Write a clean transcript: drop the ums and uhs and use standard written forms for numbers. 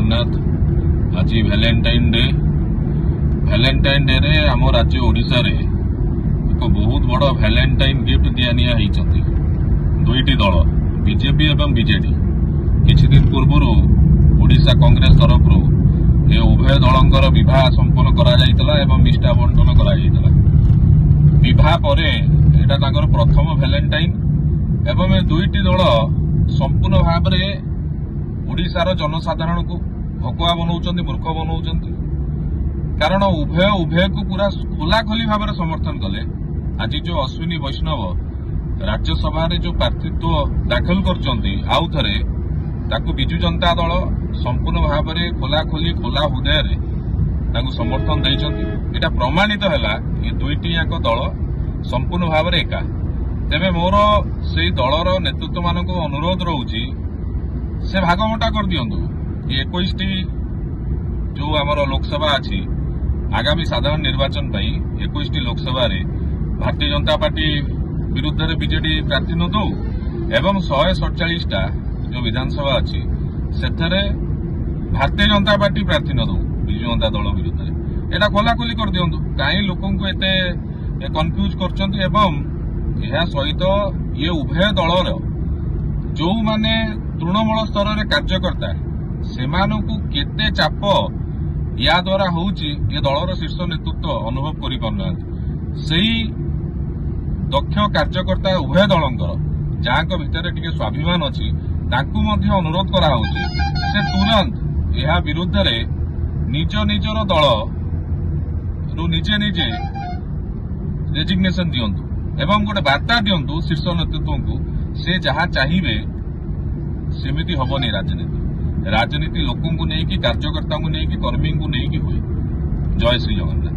जगन्नाथ। आज Valentine day रे आम राज्य ओडिशा रे एक बहुत बड़ वैलेंटाइन गिफ्ट दिया दुईटी दल बीजेपी एवं बीजेडी किछि दिन पूर्व ओडिशा कांग्रेस तरफ ये उभय दलंकर विवाह संपन्न करा मिष्टा बंटन करा विवाह परे एटा तांकर प्रथम वैलेंटाइन एवं ए दुईटी दल संपूर्ण भाव में ओडिशार जनसाधारण को भकुआ बनाउछन्ति मूर्ख बनाउछन्ति कारण उभय को पूरा खोलाखोली भाव में समर्थन कले। आज जो अश्विनी वैष्णव राज्यसभा जो प्रार्थीत्व दाखल करछन्ति आउ थरे ताकू बिजु जनता दल संपूर्ण भाव में खोलाखोली खोला हृदय ताकू समर्थन दैछन्ति। एटा प्रमाणित हैला ये दुईटी याक दल संपूर्ण भाव में एका। तेबे मोर से दलर नेतृत्व मान अनुरोध रोची से भागमटा कर दियंतु। 21टी जो आमर लोकसभा अच्छी आगामी साधारण निर्वाचन 21टी लोकसभा रे भारतीय जनता पार्टी विरुद्ध रे बीजेडी प्रार्थी न दो एवं 147टा जो विधानसभा अच्छी से भारतीय जनता पार्टी प्रार्थी न दो विजु जनता दल विरुद्ध रे एटा खोलाखोली कर दियंतु। कहीं लोकों को एते कन्फ्यूज करछन्ति एवं यह सहित ये उभय दलर जो माने तृणमूल स्तर में कार्यकर्ता से केते चाप या द्वारा होउची ये दलर शीर्ष नेतृत्व अनुभव करि पारना सेही दक्ष कार्यकर्ता उभय दलंकर जहाँ भितर टिके स्वाभिमान अछि ताकू मध्य अनुरोध करा होउची से तुरंत यह विरुद्ध रे निज निजर दल रु निजे निजे रेजिग्नेशन दियंतु एवं गोटे वार्ता दियंतु शीर्ष नेतृत्व को से जहाँ चाहिए सेमिति हबनी। राजनीति लोकों को नहीं कि कार्यकर्ता को नहीं कि कर्मी को नहीं कि हुए। जय श्री जगन्नाथ।